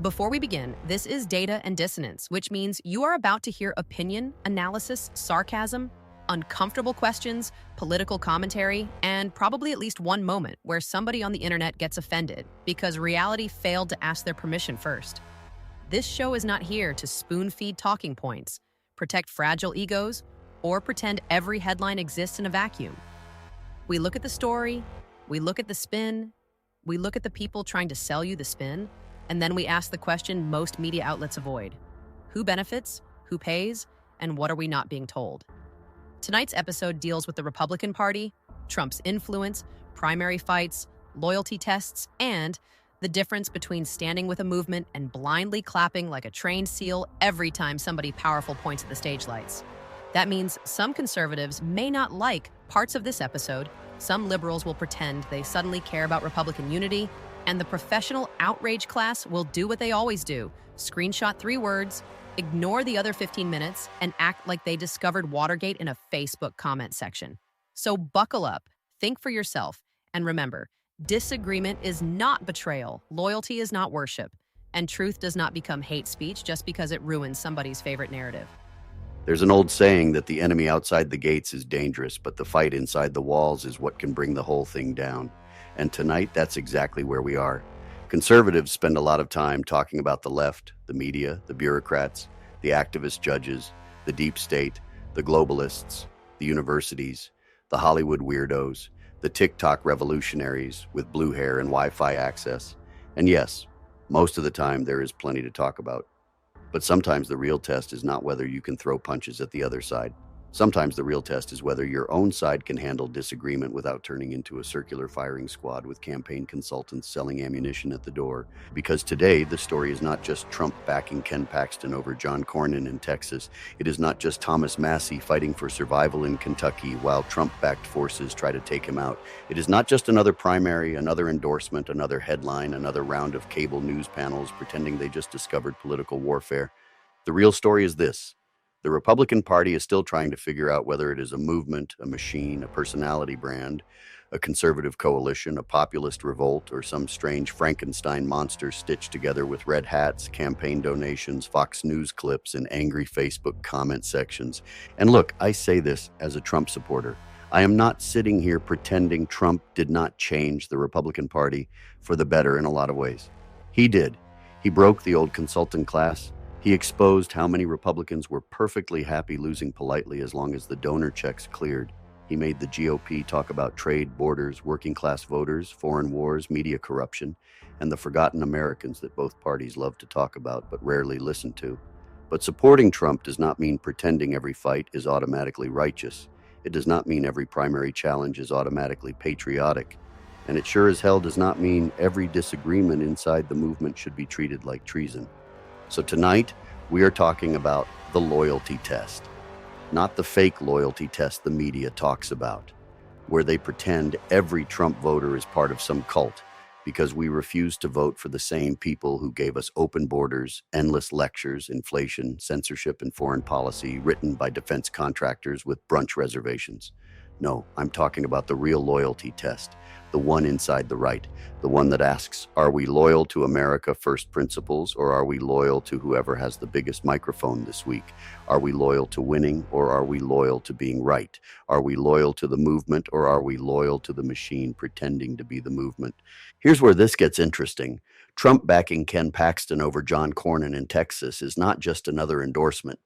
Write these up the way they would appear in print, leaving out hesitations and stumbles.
Before we begin, this is Data and Dissonance, which means you are about to hear opinion, analysis, sarcasm, uncomfortable questions, political commentary, and probably at least one moment where somebody on the internet gets offended because reality failed to ask their permission first. This show is not here to spoon-feed talking points, protect fragile egos, or pretend every headline exists in a vacuum. We look at the story, we look at the spin, we look at the people trying to sell you the spin, and then we ask the question most media outlets avoid. Who benefits, who pays, and what are we not being told? Tonight's episode deals with the Republican Party, Trump's influence, primary fights, loyalty tests, and the difference between standing with a movement and blindly clapping like a trained seal every time somebody powerful points at the stage lights. That means some conservatives may not like parts of this episode, some liberals will pretend they suddenly care about Republican unity, and the professional outrage class will do what they always do: screenshot 3 words, ignore the other 15 minutes, and act like they discovered Watergate in a Facebook comment section. So buckle up, think for yourself, and remember, disagreement is not betrayal, loyalty is not worship, and truth does not become hate speech just because it ruins somebody's favorite narrative. There's an old saying that the enemy outside the gates is dangerous, but the fight inside the walls is what can bring the whole thing down. And tonight, that's exactly where we are. Conservatives spend a lot of time talking about the left, the media, the bureaucrats, the activist judges, the deep state, the globalists, the universities, the Hollywood weirdos, the TikTok revolutionaries with blue hair and Wi-Fi access. And yes, most of the time there is plenty to talk about. But sometimes the real test is not whether you can throw punches at the other side. Sometimes the real test is whether your own side can handle disagreement without turning into a circular firing squad with campaign consultants selling ammunition at the door. Because today, the story is not just Trump backing Ken Paxton over John Cornyn in Texas. It is not just Thomas Massie fighting for survival in Kentucky while Trump-backed forces try to take him out. It is not just another primary, another endorsement, another headline, another round of cable news panels pretending they just discovered political warfare. The real story is this. The Republican Party is still trying to figure out whether it is a movement, a machine, a personality brand, a conservative coalition, a populist revolt, or some strange Frankenstein monster stitched together with red hats, campaign donations, Fox News clips, and angry Facebook comment sections. And look, I say this as a Trump supporter. I am not sitting here pretending Trump did not change the Republican Party for the better in a lot of ways. He did. He broke the old consultant class. He exposed how many Republicans were perfectly happy losing politely as long as the donor checks cleared. He made the GOP talk about trade, borders, working-class voters, foreign wars, media corruption, and the forgotten Americans that both parties love to talk about but rarely listen to. But supporting Trump does not mean pretending every fight is automatically righteous. It does not mean every primary challenge is automatically patriotic. And it sure as hell does not mean every disagreement inside the movement should be treated like treason. So tonight, we are talking about the loyalty test, not the fake loyalty test the media talks about, where they pretend every Trump voter is part of some cult because we refuse to vote for the same people who gave us open borders, endless lectures, inflation, censorship, and foreign policy written by defense contractors with brunch reservations. No, I'm talking about the real loyalty test, the one inside the right, the one that asks, are we loyal to America first principles, or are we loyal to whoever has the biggest microphone this week? Are we loyal to winning, or are we loyal to being right? Are we loyal to the movement, or are we loyal to the machine pretending to be the movement? Here's where this gets interesting. Trump backing Ken Paxton over John Cornyn in Texas is not just another endorsement.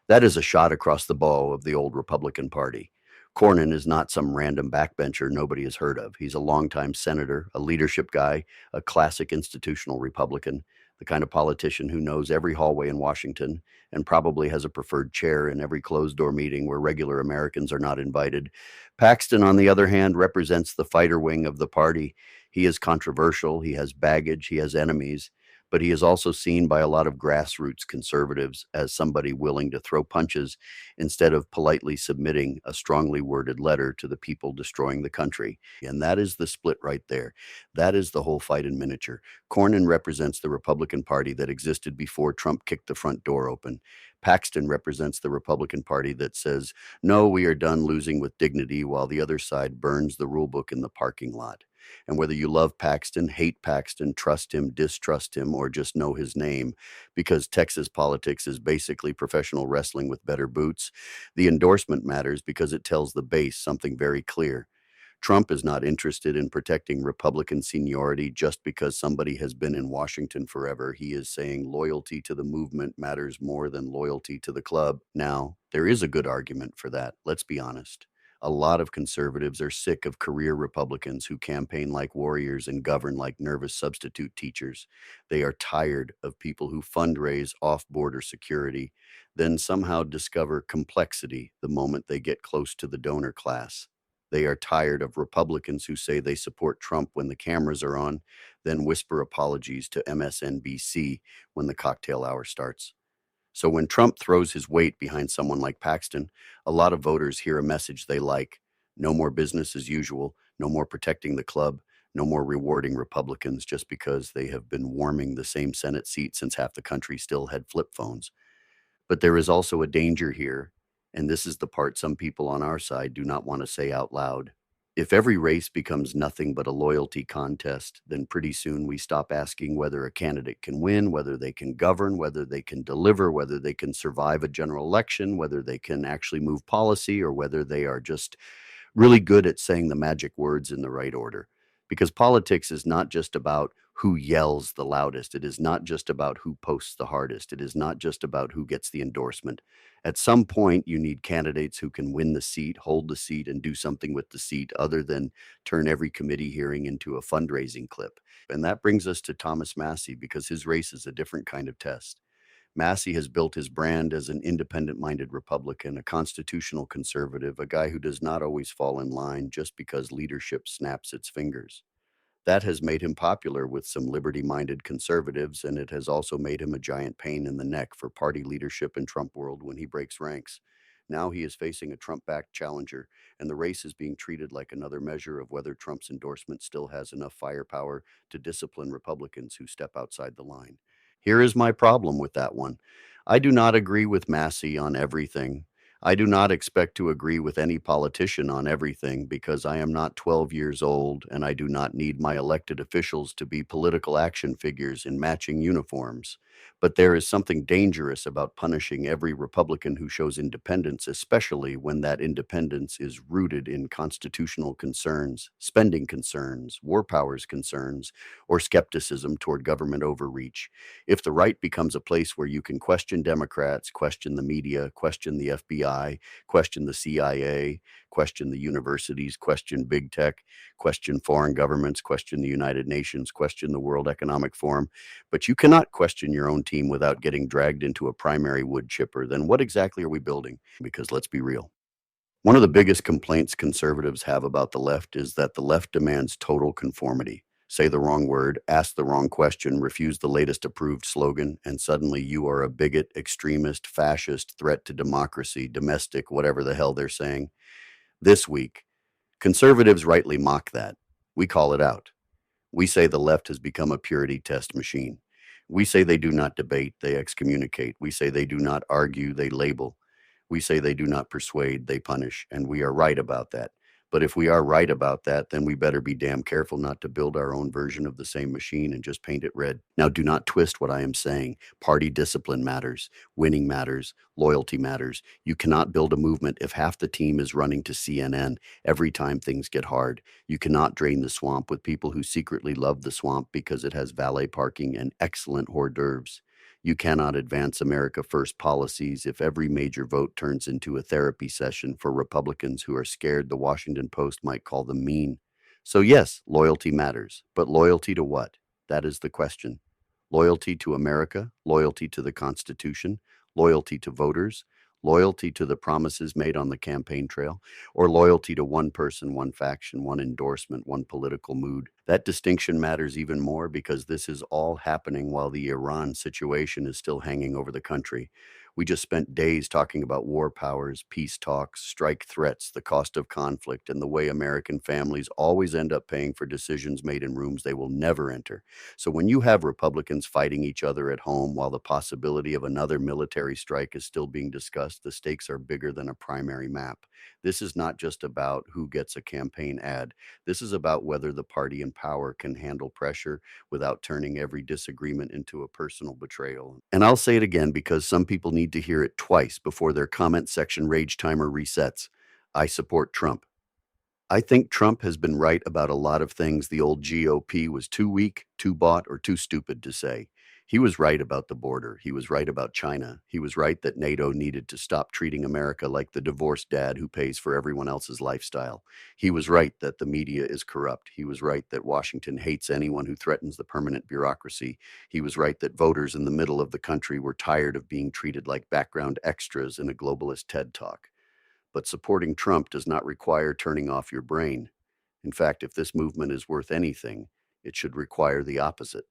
That is a shot across the bow of the old Republican Party. Cornyn is not some random backbencher nobody has heard of. He's a longtime senator, a leadership guy, a classic institutional Republican, the kind of politician who knows every hallway in Washington and probably has a preferred chair in every closed-door meeting where regular Americans are not invited. Paxton, on the other hand, represents the fighter wing of the party. He is controversial, he has baggage, he has enemies, but he is also seen by a lot of grassroots conservatives as somebody willing to throw punches instead of politely submitting a strongly worded letter to the people destroying the country. And that is the split right there. That is the whole fight in miniature. Cornyn represents the Republican Party that existed before Trump kicked the front door open. Paxton represents the Republican Party that says, no, we are done losing with dignity while the other side burns the rule book in the parking lot. And whether you love Paxton, hate Paxton, trust him, distrust him, or just know his name, because Texas politics is basically professional wrestling with better boots, the endorsement matters because it tells the base something very clear. Trump is not interested in protecting Republican seniority just because somebody has been in Washington forever. He is saying loyalty to the movement matters more than loyalty to the club. Now, there is a good argument for that. Let's be honest. A lot of conservatives are sick of career Republicans who campaign like warriors and govern like nervous substitute teachers. They are tired of people who fundraise off border security, then somehow discover complexity the moment they get close to the donor class. They are tired of Republicans who say they support Trump when the cameras are on, then whisper apologies to MSNBC when the cocktail hour starts. So when Trump throws his weight behind someone like Paxton, a lot of voters hear a message they like. No more business as usual, no more protecting the club, no more rewarding Republicans just because they have been warming the same Senate seat since half the country still had flip phones. But there is also a danger here, and this is the part some people on our side do not want to say out loud. If every race becomes nothing but a loyalty contest, then pretty soon we stop asking whether a candidate can win, whether they can govern, whether they can deliver, whether they can survive a general election, whether they can actually move policy, or whether they are just really good at saying the magic words in the right order. Because politics is not just about who yells the loudest. It is not just about who posts the hardest. It is not just about who gets the endorsement. At some point, you need candidates who can win the seat, hold the seat, and do something with the seat other than turn every committee hearing into a fundraising clip. And that brings us to Thomas Massie, because his race is a different kind of test. Massie has built his brand as an independent-minded Republican, a constitutional conservative, a guy who does not always fall in line just because leadership snaps its fingers. That has made him popular with some liberty-minded conservatives, and it has also made him a giant pain in the neck for party leadership in Trump world when he breaks ranks. Now he is facing a Trump-backed challenger, and the race is being treated like another measure of whether Trump's endorsement still has enough firepower to discipline Republicans who step outside the line. Here is my problem with that one. I do not agree with Massie on everything. I do not expect to agree with any politician on everything because I am not 12 years old and I do not need my elected officials to be political action figures in matching uniforms. But there is something dangerous about punishing every Republican who shows independence, especially when that independence is rooted in constitutional concerns, spending concerns, war powers concerns, or skepticism toward government overreach. If the right becomes a place where you can question Democrats, question the media, question the FBI, question the CIA, question the universities, question big tech, question foreign governments, question the United Nations, question the World Economic Forum, but you cannot question your own team without getting dragged into a primary wood chipper, then what exactly are we building? Because let's be real. One of the biggest complaints conservatives have about the left is that the left demands total conformity. Say the wrong word, ask the wrong question, refuse the latest approved slogan, and suddenly you are a bigot, extremist, fascist, threat to democracy, domestic, whatever the hell they're saying. This week, conservatives rightly mock that. We call it out. We say the left has become a purity test machine. We say they do not debate, they excommunicate. We say they do not argue, they label. We say they do not persuade, they punish, and we are right about that. But if we are right about that, then we better be damn careful not to build our own version of the same machine and just paint it red. Now, do not twist what I am saying. Party discipline matters. Winning matters. Loyalty matters. You cannot build a movement if half the team is running to CNN every time things get hard. You cannot drain the swamp with people who secretly love the swamp because it has valet parking and excellent hors d'oeuvres. You cannot advance America First policies if every major vote turns into a therapy session for Republicans who are scared the Washington Post might call them mean. So yes, loyalty matters, but loyalty to what? That is the question. Loyalty to America, loyalty to the Constitution, loyalty to voters, loyalty to the promises made on the campaign trail, or loyalty to one person, one faction, one endorsement, one political mood. That distinction matters even more because this is all happening while the Iran situation is still hanging over the country. We just spent days talking about war powers, peace talks, strike threats, the cost of conflict, and the way American families always end up paying for decisions made in rooms they will never enter. So when you have Republicans fighting each other at home while the possibility of another military strike is still being discussed, the stakes are bigger than a primary map. This is not just about who gets a campaign ad. This is about whether the party in power can handle pressure without turning every disagreement into a personal betrayal. And I'll say it again because some people need to hear it twice before their comment section rage timer resets. I support Trump. I think Trump has been right about a lot of things the old GOP was too weak, too bought, or too stupid to say. He was right about the border. He was right about China. He was right that NATO needed to stop treating America like the divorced dad who pays for everyone else's lifestyle. He was right that the media is corrupt. He was right that Washington hates anyone who threatens the permanent bureaucracy. He was right that voters in the middle of the country were tired of being treated like background extras in a globalist TED Talk. But supporting Trump does not require turning off your brain. In fact, if this movement is worth anything, it should require the opposite.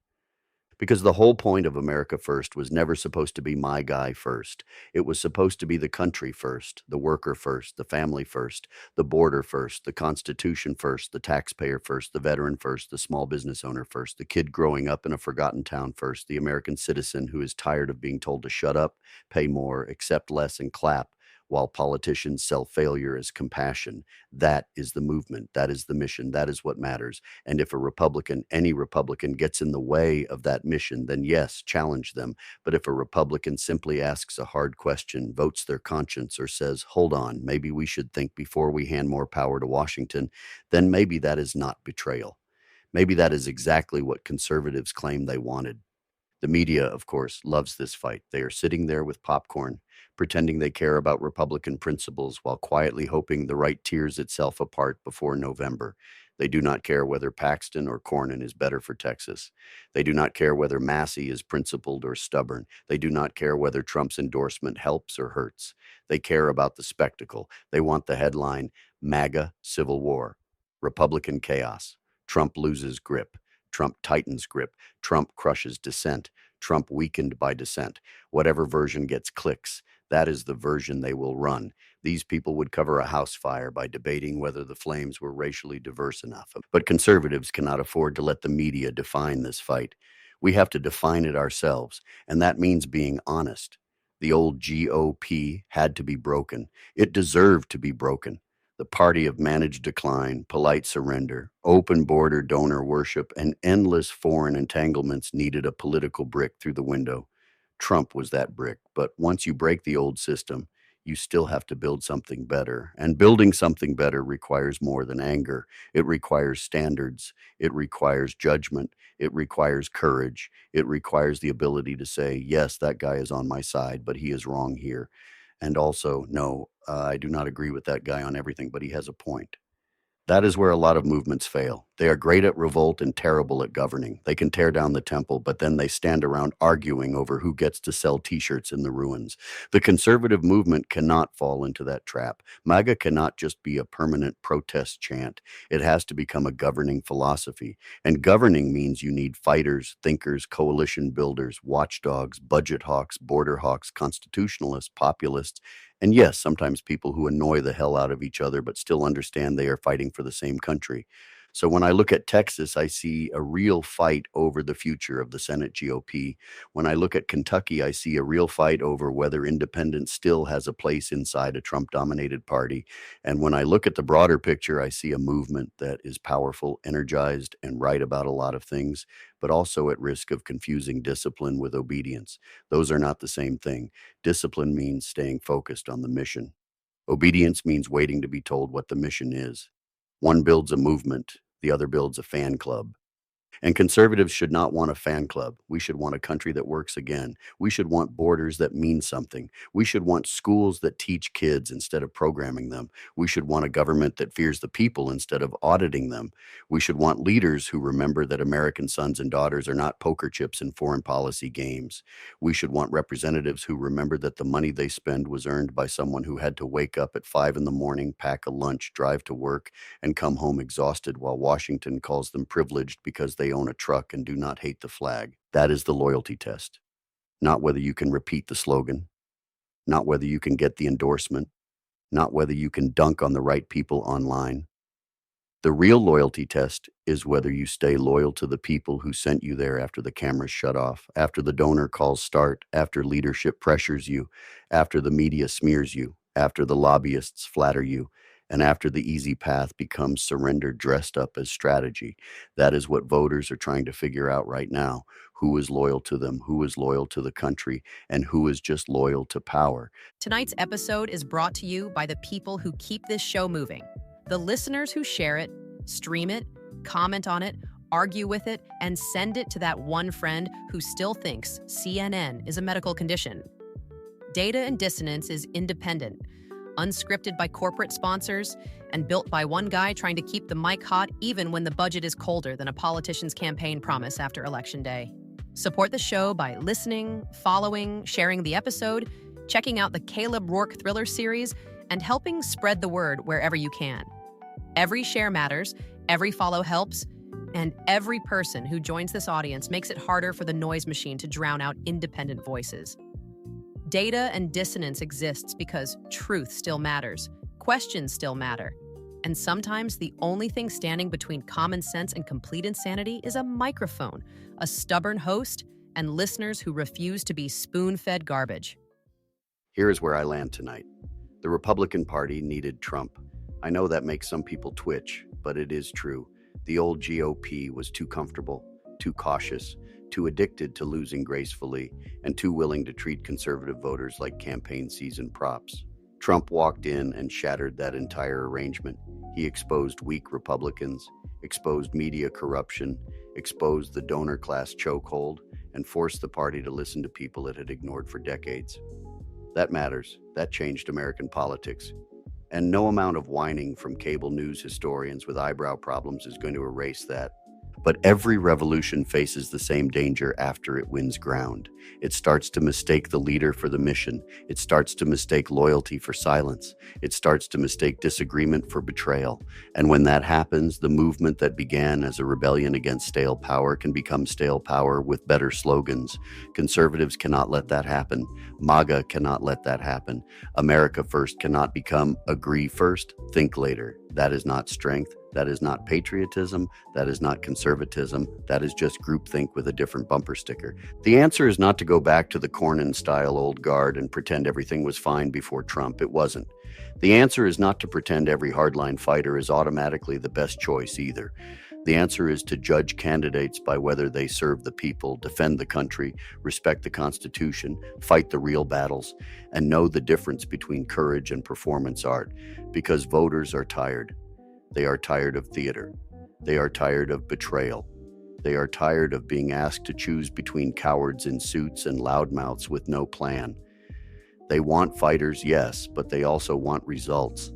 Because the whole point of America First was never supposed to be my guy first. It was supposed to be the country first, the worker first, the family first, the border first, the Constitution first, the taxpayer first, the veteran first, the small business owner first, the kid growing up in a forgotten town first, the American citizen who is tired of being told to shut up, pay more, accept less, and clap while politicians sell failure as compassion. That is the movement. That is the mission. That is what matters. And if a Republican, any Republican, gets in the way of that mission, then yes, challenge them. But if a Republican simply asks a hard question, votes their conscience, or says, hold on, maybe we should think before we hand more power to Washington, then maybe that is not betrayal. Maybe that is exactly what conservatives claim they wanted. The media, of course, loves this fight. They are sitting there with popcorn, pretending they care about Republican principles while quietly hoping the right tears itself apart before November. They do not care whether Paxton or Cornyn is better for Texas. They do not care whether Massie is principled or stubborn. They do not care whether Trump's endorsement helps or hurts. They care about the spectacle. They want the headline, MAGA Civil War, Republican Chaos, Trump loses grip, Trump tightens grip, Trump crushes dissent, Trump weakened by dissent. Whatever version gets clicks, that is the version they will run. These people would cover a house fire by debating whether the flames were racially diverse enough. But conservatives cannot afford to let the media define this fight. We have to define it ourselves, and that means being honest. The old GOP had to be broken. It deserved to be broken. The party of managed decline, polite surrender, open border donor worship, and endless foreign entanglements needed a political brick through the window. Trump was that brick, but once you break the old system, you still have to build something better. And building something better requires more than anger. It requires standards. It requires judgment. It requires courage. It requires the ability to say, yes, that guy is on my side, but he is wrong here. And also, no, I do not agree with that guy on everything, but he has a point. That is where a lot of movements fail. They are great at revolt and terrible at governing. They can tear down the temple, but then they stand around arguing over who gets to sell t-shirts in the ruins. The conservative movement cannot fall into that trap. MAGA cannot just be a permanent protest chant. It has to become a governing philosophy. And governing means you need fighters, thinkers, coalition builders, watchdogs, budget hawks, border hawks, constitutionalists, populists, and yes, sometimes people who annoy the hell out of each other but still understand they are fighting for the same country. So when I look at Texas, I see a real fight over the future of the Senate GOP. When I look at Kentucky, I see a real fight over whether independence still has a place inside a Trump-dominated party. And when I look at the broader picture, I see a movement that is powerful, energized, and right about a lot of things, but also at risk of confusing discipline with obedience. Those are not the same thing. Discipline means staying focused on the mission. Obedience means waiting to be told what the mission is. One builds a movement, the other builds a fan club. And conservatives should not want a fan club. We should want a country that works again. We should want borders that mean something. We should want schools that teach kids instead of programming them. We should want a government that fears the people instead of auditing them. We should want leaders who remember that American sons and daughters are not poker chips in foreign policy games. We should want representatives who remember that the money they spend was earned by someone who had to wake up at 5 in the morning, pack a lunch, drive to work, and come home exhausted while Washington calls them privileged because they own a truck and do not hate the flag. That is the loyalty test. Not whether you can repeat the slogan, not whether you can get the endorsement, not whether you can dunk on the right people online. The real loyalty test is whether you stay loyal to the people who sent you there after the cameras shut off, after the donor calls start, after leadership pressures you, after the media smears you, after the lobbyists flatter you, and after the easy path becomes surrender dressed up as strategy. That is what voters are trying to figure out right now. Who is loyal to them, who is loyal to the country, and who is just loyal to power. Tonight's episode is brought to you by the people who keep this show moving. The listeners who share it, stream it, comment on it, argue with it, and send it to that one friend who still thinks CNN is a medical condition. Data Dissonance is independent, unscripted by corporate sponsors, and built by one guy trying to keep the mic hot even when the budget is colder than a politician's campaign promise after Election Day. Support the show by listening, following, sharing the episode, checking out the Caleb Rourke Thriller series, and helping spread the word wherever you can. Every share matters, every follow helps, and every person who joins this audience makes it harder for the noise machine to drown out independent voices. Data and Dissonance exists because truth still matters, questions still matter, and sometimes the only thing standing between common sense and complete insanity is a microphone, a stubborn host, and listeners who refuse to be spoon-fed garbage. Here is where I land tonight. The Republican Party needed Trump. I know that makes some people twitch, but it is true. The old GOP was too comfortable, too cautious, too addicted to losing gracefully, and too willing to treat conservative voters like campaign season props. Trump walked in and shattered that entire arrangement. He exposed weak Republicans, exposed media corruption, exposed the donor class chokehold, and forced the party to listen to people it had ignored for decades. That matters. That changed American politics. And no amount of whining from cable news historians with eyebrow problems is going to erase that. But every revolution faces the same danger after it wins ground. It starts to mistake the leader for the mission. It starts to mistake loyalty for silence. It starts to mistake disagreement for betrayal. And when that happens, the movement that began as a rebellion against stale power can become stale power with better slogans. Conservatives cannot let that happen. MAGA cannot let that happen. America First cannot become agree first, think later. That is not strength. That is not patriotism. That is not conservatism. That is just groupthink with a different bumper sticker. The answer is not to go back to the Cornyn-style old guard and pretend everything was fine before Trump. It wasn't. The answer is not to pretend every hardline fighter is automatically the best choice either. The answer is to judge candidates by whether they serve the people, defend the country, respect the Constitution, fight the real battles, and know the difference between courage and performance art, because voters are tired. They are tired of theater. They are tired of betrayal. They are tired of being asked to choose between cowards in suits and loudmouths with no plan. They want fighters, yes, but they also want results.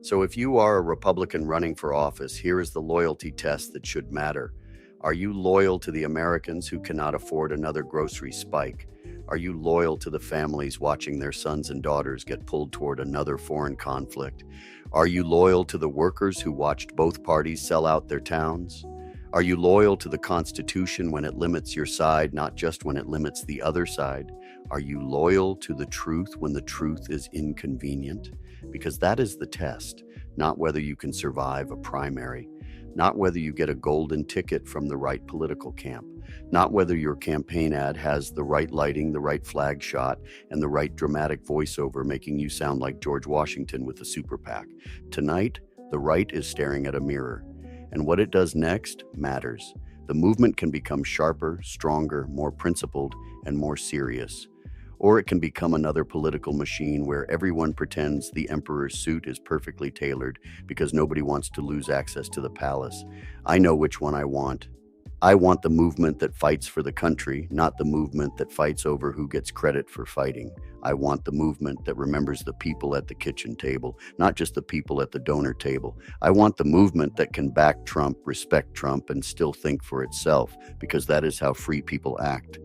So if you are a Republican running for office, here is the loyalty test that should matter. Are you loyal to the Americans who cannot afford another grocery spike? Are you loyal to the families watching their sons and daughters get pulled toward another foreign conflict? Are you loyal to the workers who watched both parties sell out their towns? Are you loyal to the Constitution when it limits your side, not just when it limits the other side? Are you loyal to the truth when the truth is inconvenient? Because that is the test, not whether you can survive a primary, not whether you get a golden ticket from the right political camp, not whether your campaign ad has the right lighting, the right flag shot, and the right dramatic voiceover making you sound like George Washington with a super PAC. Tonight, the right is staring at a mirror, and what it does next matters. The movement can become sharper, stronger, more principled, and more serious. Or it can become another political machine where everyone pretends the emperor's suit is perfectly tailored because nobody wants to lose access to the palace. I know which one I want. I want the movement that fights for the country, not the movement that fights over who gets credit for fighting. I want the movement that remembers the people at the kitchen table, not just the people at the donor table. I want the movement that can back Trump, respect Trump, and still think for itself, because that is how free people act.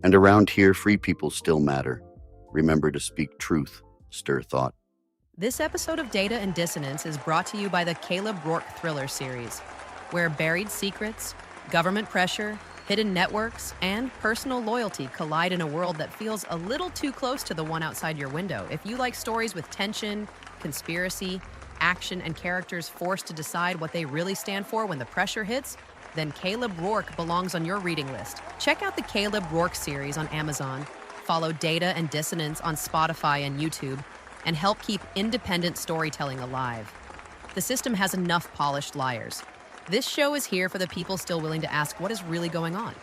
And around here, free people still matter. Remember to speak truth, stir thought. This episode of Data and Dissonance is brought to you by the Caleb Rourke Thriller series, where buried secrets, government pressure, hidden networks, and personal loyalty collide in a world that feels a little too close to the one outside your window. If you like stories with tension, conspiracy, action, and characters forced to decide what they really stand for when the pressure hits, then Caleb Rourke belongs on your reading list. Check out the Caleb Rourke series on Amazon, follow Data and Dissonance on Spotify and YouTube, and help keep independent storytelling alive. The system has enough polished liars. This show is here for the people still willing to ask what is really going on.